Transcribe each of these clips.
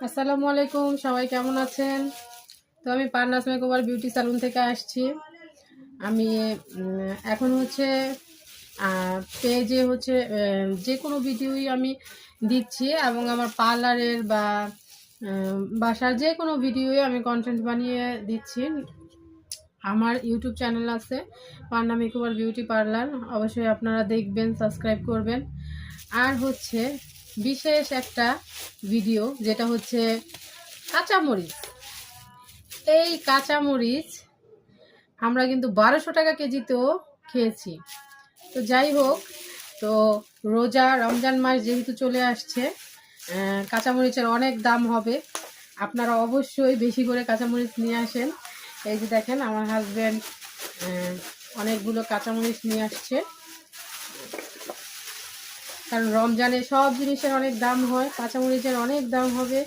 আসসালামু আলাইকুম, সবাই কেমন আছেন? তো আমি পারনাস মেকওভার বিউটি স্যালুন থেকে আসছি। আমি এখন হচ্ছে পেজে হচ্ছে যে কোনো ভিডিওই আমি দিচ্ছি এবং আমার পার্লারের বা বাসার যে কোনো ভিডিওই আমি কন্টেন্ট বানিয়ে দিচ্ছি। আমার ইউটিউব চ্যানেল আছে পান্না মেকওভার বিউটি পার্লার, অবশ্যই আপনারা দেখবেন, সাবস্ক্রাইব করবেন। আর হচ্ছে বিশেষ একটা ভিডিও যেটা হচ্ছে কাঁচামরিচ। এই কাঁচামরিচ আমরা কিন্তু 1200 টাকা কেজিতেও খেয়েছি। তো যাই হোক, তো রমজান মাস যেহেতু চলে আসছে, কাঁচামরিচের অনেক দাম হবে। আপনারা অবশ্যই বেশি করে কাঁচামরিচ নিয়ে আসেন। এই যে দেখেন, আমার হাজব্যান্ড অনেকগুলো কাঁচামরিচ নিয়ে আসছে, কারণ রমজানে সব জিনিসের অনেক দাম হয়, কাঁচামরিচের অনেক দাম হবে,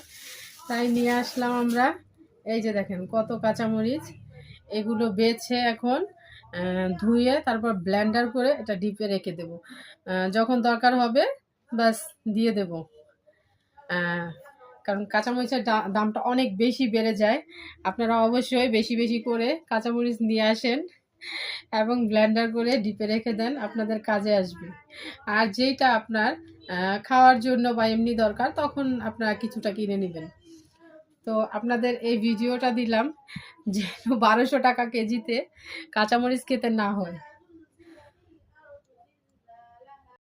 তাই নিয়ে আসলাম আমরা। এই যে দেখেন কত কাঁচামরিচ, এগুলো বেছে এখন ধুয়ে তারপর ব্লেন্ডার করে এটা ডিপে রেখে দেব, যখন দরকার হবে বাস দিয়ে দেব। কারণ কাঁচামরিচের দামটা অনেক বেশি বেড়ে যায়। আপনারা অবশ্যই বেশি বেশি করে কাঁচামরিচ নিয়ে আসেন এবং ব্লেন্ডার করে ডিপে রেখে দেন, আপনাদের কাজে আসবে। আর যেইটা আপনার খাওয়ার জন্য বা এমনি দরকার, তখন আপনারা কিছুটা কিনে নেবেন। তো আপনাদের এই ভিডিওটা দিলাম যেন 1200 টাকা কেজিতে কাঁচামরিচ খেতে না হয়।